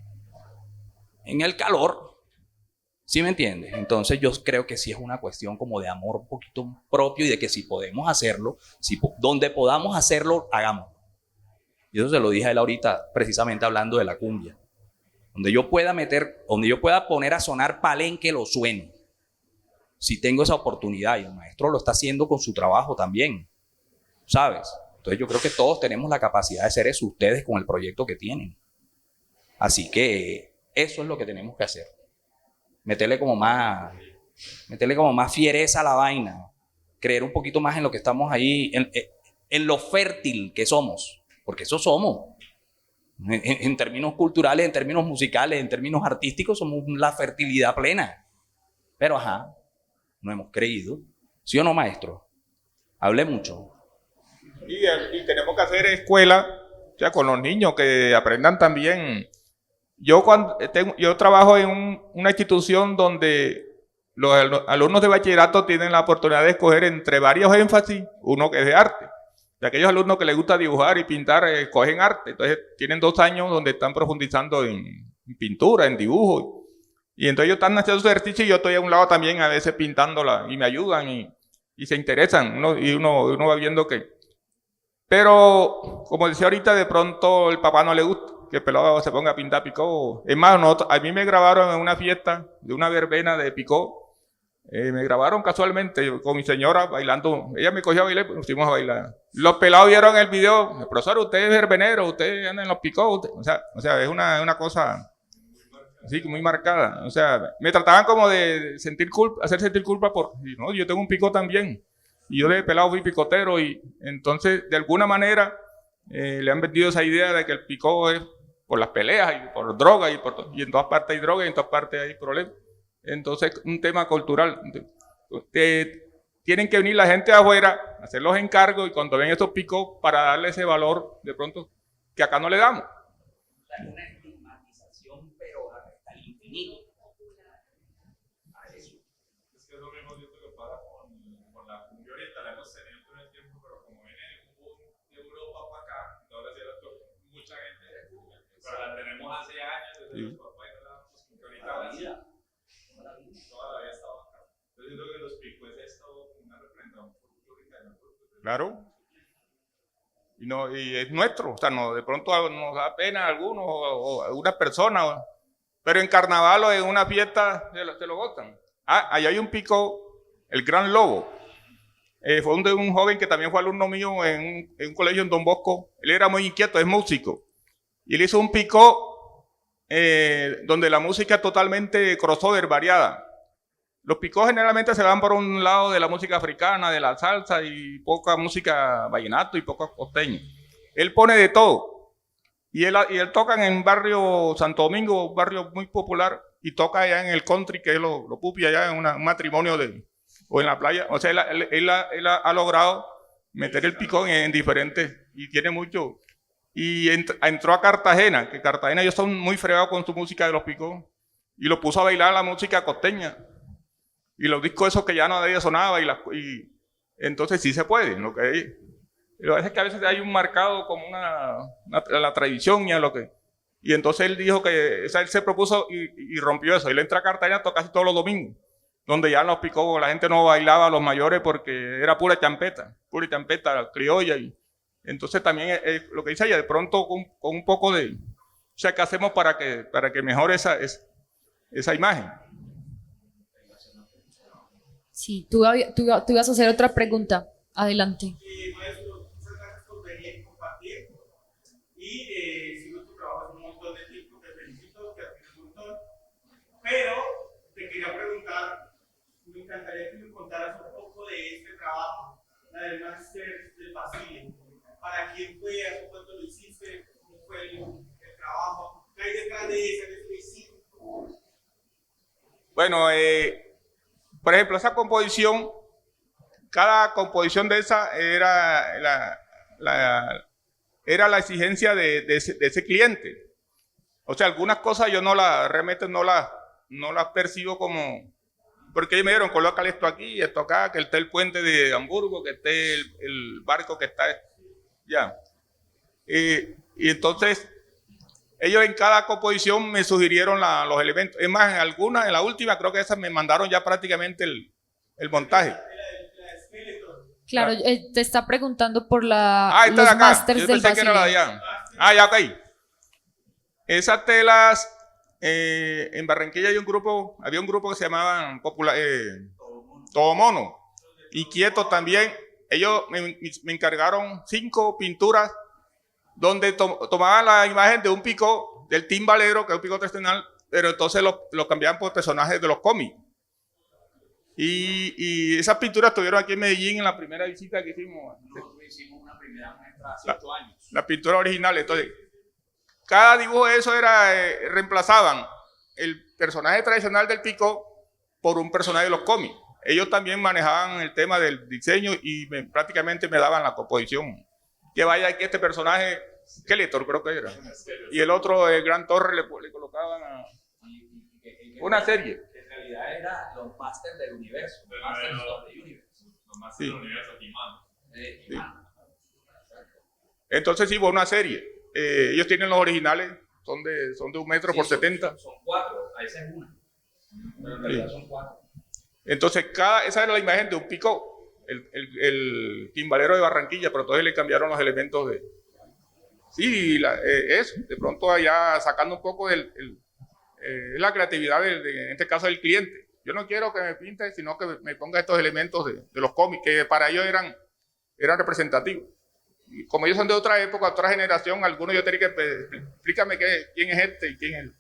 el calor. ¿Sí me entiendes? Entonces yo creo que sí es una cuestión como de amor un poquito propio y de que si podemos hacerlo, donde podamos hacerlo, hagámoslo. Y eso se lo dije a él ahorita, precisamente hablando de la cumbia. Donde yo pueda poner a sonar Palenque, lo sueno. Si tengo esa oportunidad, y el maestro lo está haciendo con su trabajo también, ¿sabes? Entonces yo creo que todos tenemos la capacidad de hacer eso, ustedes con el proyecto que tienen. Así que eso es lo que tenemos que hacer. Meterle como más fiereza a la vaina, creer un poquito más en lo que estamos ahí, en lo fértil que somos, porque eso somos. En términos culturales, en términos musicales, en términos artísticos, somos la fertilidad plena. Pero no hemos creído. ¿Sí o no, maestro? Hablé mucho. Y tenemos que hacer escuela, o sea, con los niños que aprendan también. Yo trabajo en una institución donde los alumnos de bachillerato tienen la oportunidad de escoger entre varios énfasis, uno que es de arte. De aquellos alumnos que les gusta dibujar y pintar, escogen arte. Entonces tienen 2 años donde están profundizando en pintura, en dibujo. Y entonces ellos están haciendo su ejercicio y yo estoy a un lado también a veces pintándola y me ayudan y se interesan. Uno va viendo que... Pero, como decía ahorita, de pronto el papá no le gusta que el pelado se ponga a pintar picó. Es más, a mí me grabaron en una fiesta de una verbena de picó. Me grabaron casualmente con mi señora bailando. Ella me cogió a bailar y nos fuimos a bailar. Los pelados vieron el video. Profesor, usted es verbenero, usted anda en los picó. O sea, es una cosa así muy marcada. O sea, me trataban como de hacer sentir culpa no, yo tengo un picó también. Y yo de pelado fui picotero y entonces de alguna manera le han vendido esa idea de que el picó es por las peleas y por droga y en todas partes hay droga y en todas partes hay problemas. Entonces, un tema cultural. Tienen que venir la gente de afuera, hacer los encargos y cuando ven esos picos para darle ese valor de pronto que acá no le damos. Una estigmatización, pero hasta el infinito. Es que es lo mismo que pasa con la cumbia ahorita, la hemos tenido todo el tiempo, pero como viene el boom de Europa para acá, ahora sí mucha gente de cumbia. Pero la tenemos hace años, desde los papás y no la damos, porque ahorita la vida. Toda la vida estaba acá. Entonces yo creo que los picos es esto, una representación folclórica. Claro. Y es nuestro, o sea, de pronto nos da pena a algunos o a algunas personas, pero en carnaval o en una fiesta se lo gozan. Allá hay un pico, el Gran Lobo. Fue de un joven que también fue alumno mío en un colegio en Don Bosco. Él era muy inquieto, es músico. Y él hizo un pico donde la música es totalmente crossover, variada. Los picos generalmente se van por un lado de la música africana, de la salsa y poca música vallenato y poco costeño. Él pone de todo. Y él toca en barrio Santo Domingo, un barrio muy popular, y toca allá en el country, que es lo pupi allá en un matrimonio o en la playa. O sea, él ha logrado meter el picón en diferentes, y tiene mucho. Y entró a Cartagena, que Cartagena ellos son muy fregados con su música de los picos, y lo puso a bailar la música costeña. Y los discos esos que ya nadie sonaba, y entonces sí se puede. Lo que es que a veces hay un marcado como la tradición y entonces él dijo que él se propuso y rompió eso. Él entra a Cartagena casi todos los domingos, donde ya nos picó, la gente no bailaba a los mayores porque era pura champeta criolla. Y entonces también lo que dice ella, de pronto con un poco de... O sea, ¿qué hacemos para que mejore esa imagen? Sí, tú ibas a hacer otra pregunta. Adelante. Maestro, muchas gracias por venir y compartir. Y sigo tu trabajo hace un montón de tiempo, te felicito, te admiro un montón. Pero te quería preguntar, me encantaría que me contaras un poco de este trabajo, la del máster del Basile. ¿Para quién fue? ¿Hace cuánto lo hiciste? ¿Cómo fue el trabajo? ¿Qué hay detrás de ese hiciste? Bueno, por ejemplo, esa composición, cada composición de esa era la exigencia de ese cliente. O sea, algunas cosas yo realmente no las percibo como, porque ellos me dieron, colócale esto aquí, esto acá, que esté el puente de Hamburgo, que esté el barco que está, ya. Y entonces, ellos en cada composición me sugirieron los elementos. Es más, en la última, creo que esa me mandaron ya prácticamente el montaje. Claro, te está preguntando por los esta de acá. másters Yo del pensé que era la de Basile. allá. Ya, ok. Esas telas, en Barranquilla había un grupo que se llamaban Todo Mono. Inquietos también. Ellos me encargaron 5 pinturas donde tomaban la imagen de un pico, del timbalero, que es un pico tradicional, pero entonces lo cambiaban por personajes de los cómics. Y esas pinturas estuvieron aquí en Medellín en la primera visita que hicimos. Nosotros hicimos una primera muestra hace 8 años. La pintura original, entonces. cada dibujo de eso era, reemplazaban el personaje tradicional del pico por un personaje de los cómics. Ellos también manejaban el tema del diseño y prácticamente me daban la composición. Que vaya que este personaje, Skeletor creo que era, y el otro, el Gran Torre, le colocaban una serie. En realidad era los Masters del Universo. Masters of the Universe. Los Masters del Universo, Sí. Entonces sí, fue una serie. Ellos tienen los originales, son de 1 metro por 70. Son 4, ahí esa es una. Pero en realidad son 4. Entonces, esa era la imagen de un pico, el timbalero de Barranquilla, pero entonces le cambiaron los elementos de... Sí, eso, de pronto allá sacando un poco la creatividad, en este caso, del cliente. Yo no quiero que me pinte, sino que me ponga estos elementos de los cómics, que para ellos eran representativos. Y como ellos son de otra época, otra generación, algunos yo tenía que explícame quién es este y quién es él,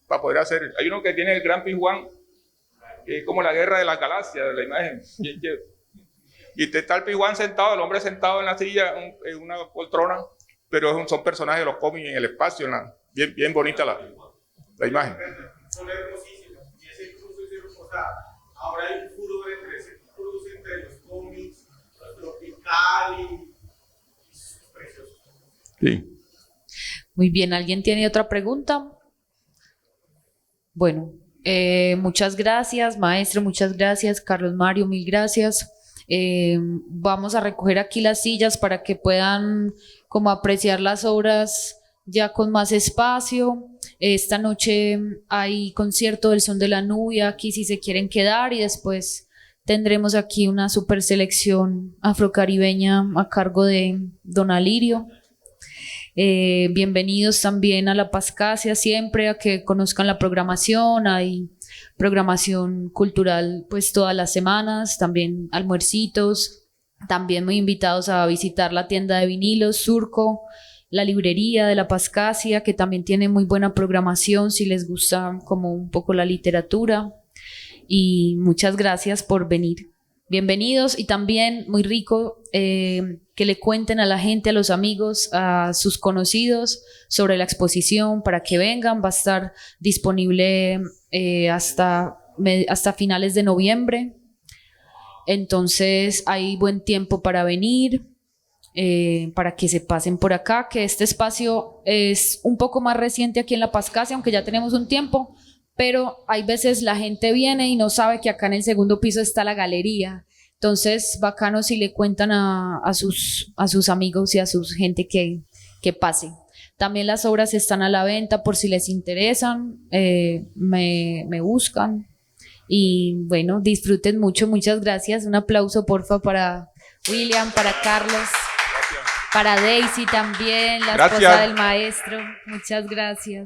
para poder hacer. Hay uno que tiene el Gran Pijuán, que es como la guerra de las galaxias, de la imagen. Y está el Pijuán sentado, el hombre sentado en la silla, en una poltrona, pero son personajes de los cómics en el espacio, bien bonita la imagen. Son hermosísimos. Y ese cruce, o sea, ahora hay un furor entre ese cruce entre los cómics, los tropical y preciosos. Sí. Muy bien, ¿alguien tiene otra pregunta? Bueno, muchas gracias, maestro, muchas gracias, Carlos Mario, mil gracias. Vamos a recoger aquí las sillas para que puedan como apreciar las obras ya con más espacio. Esta noche hay concierto del Son de la Nubia aquí si se quieren quedar, y después tendremos aquí una super selección afrocaribeña a cargo de Don Alirio. Bienvenidos también a La Pascasia, siempre a que conozcan la programación. Hay programación cultural pues todas las semanas, también almuercitos, también muy invitados a visitar la tienda de vinilos Surco, la librería de La Pascasia, que también tiene muy buena programación si les gusta como un poco la literatura. Y muchas gracias por venir. Bienvenidos, y también muy rico que le cuenten a la gente, a los amigos, a sus conocidos sobre la exposición para que vengan. Va a estar disponible hasta finales de noviembre. Entonces hay buen tiempo para venir, para que se pasen por acá, que este espacio es un poco más reciente aquí en La Pascasia, aunque ya tenemos un tiempo. Pero hay veces la gente viene y no sabe que acá en el segundo piso está la galería. Entonces, bacano si le cuentan a sus amigos y a su gente que pase. También las obras están a la venta por si les interesan, me buscan. Y bueno, disfruten mucho, muchas gracias. Un aplauso, porfa, para William, para Carlos, para Daisy también, la esposa del maestro. Muchas gracias.